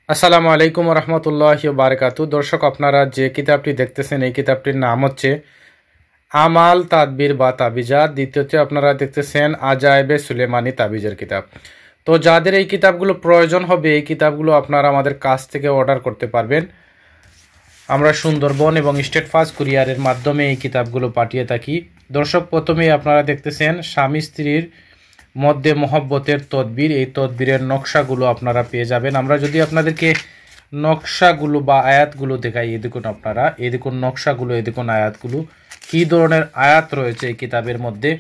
আসসালামু আলাইকুম রহমতুল্লাহি ওয়া বারাকাতু। দর্শক, আপনারা যে কিতাবটি দেখতেছেন এই কিতাবটির নাম হচ্ছে আমাল তাদবির বা তাবিজাত। দ্বিতীয়তে আপনারা দেখতেছেন আজায়েবে সুলেমানি তাবিজের কিতাব। তো যাদের এই কিতাবগুলো প্রয়োজন হবে এই কিতাবগুলো আপনারা আমাদের কাছ থেকে অর্ডার করতে পারবেন। আমরা সুন্দরবন এবং স্টেট ফাস্ট কুরিয়ারের মাধ্যমে এই কিতাবগুলো পাঠিয়ে থাকি। দর্শক, প্রথমেই আপনারা দেখতেছেন স্বামী স্ত্রীর মধ্যে মহব্বতের তদবির। এই তদবিরের নকশাগুলো আপনারা পেয়ে যাবেন। আমরা যদি আপনাদেরকে নকশাগুলো বা আয়াতগুলো দেখাই, এই দেখুন আপনারা, এই দেখুন নকশাগুলো, এই দেখুন আয়াতগুলো, কী ধরনের আয়াত রয়েছে এই কিতাবের মধ্যে।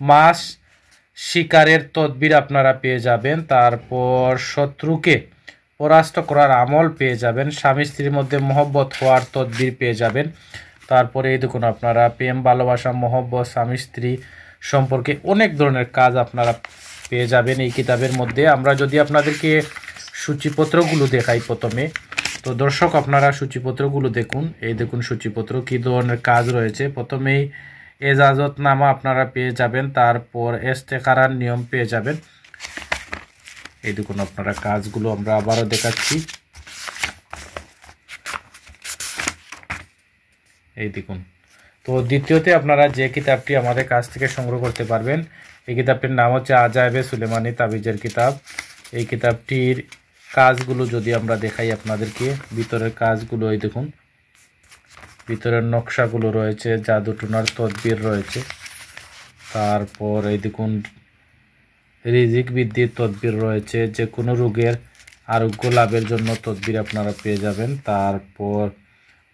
মাছ শিকারের তদবির আপনারা পেয়ে যাবেন। তারপর শত্রুকে পরাস্ত করার আমল পেয়ে যাবেন। স্বামী স্ত্রীর মধ্যে মহব্বত হওয়ার তদবির পেয়ে যাবেন। তারপরে এই দেখুন আপনারা প্রেম, ভালোবাসা, মহব্বত, স্বামী স্ত্রী সম্পর্কে অনেক ধরনের কাজ আপনারা পেয়ে যাবেন এই কিতাবের মধ্যে। আমরা যদি আপনাদেরকে সূচিপত্রগুলো দেখাই প্রথমে, তো দর্শক আপনারা সূচিপত্রগুলো দেখুন। এই দেখুন সূচিপত্র, কী ধরনের কাজ রয়েছে। প্রথমেই এজাজতনামা আপনারা পেয়ে যাবেন, তারপর ইস্তেখারার নিয়ম পেয়ে যাবেন। এই দেখুন আপনারা কাজগুলো আমরা আবারও দেখাচ্ছি। এই দেখুন। তো দ্বিতীয়তে আপনারা যে কিতাবটি আমাদের কাছ থেকে সংগ্রহ করতে পারবেন, এই কিতাবটির নাম হচ্ছে আজায়েবে সুলেমানি তাবিজের কিতাব। এই কিতাবটির কাজগুলো যদি আমরা দেখাই আপনাদেরকে, ভিতরের কাজগুলো এই দেখুন, ভিতরের নকশাগুলো রয়েছে, জাদুটুনার তদবির রয়েছে। তারপর এই দেখুন রিজিক বৃদ্ধির তদবির রয়েছে, যে কোনো রোগের আরোগ্য লাভের জন্য তদবির আপনারা পেয়ে যাবেন। তারপর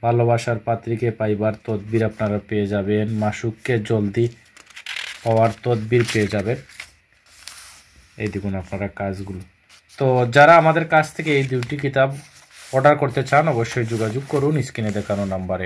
ভালোবাসার পাত্রীকে পাইবার তদবির আপনারা পেয়ে যাবেন। মাসুককে জলদি পাওয়ার তদবির পেয়ে যাবেন। এই দেখুন আপনারা কাজগুলো। তো যারা আমাদের কাছ থেকে এই দুটি কিতাব অর্ডার করতে চান অবশ্যই যোগাযোগ করুন স্ক্রিনে দেখানো নাম্বারে।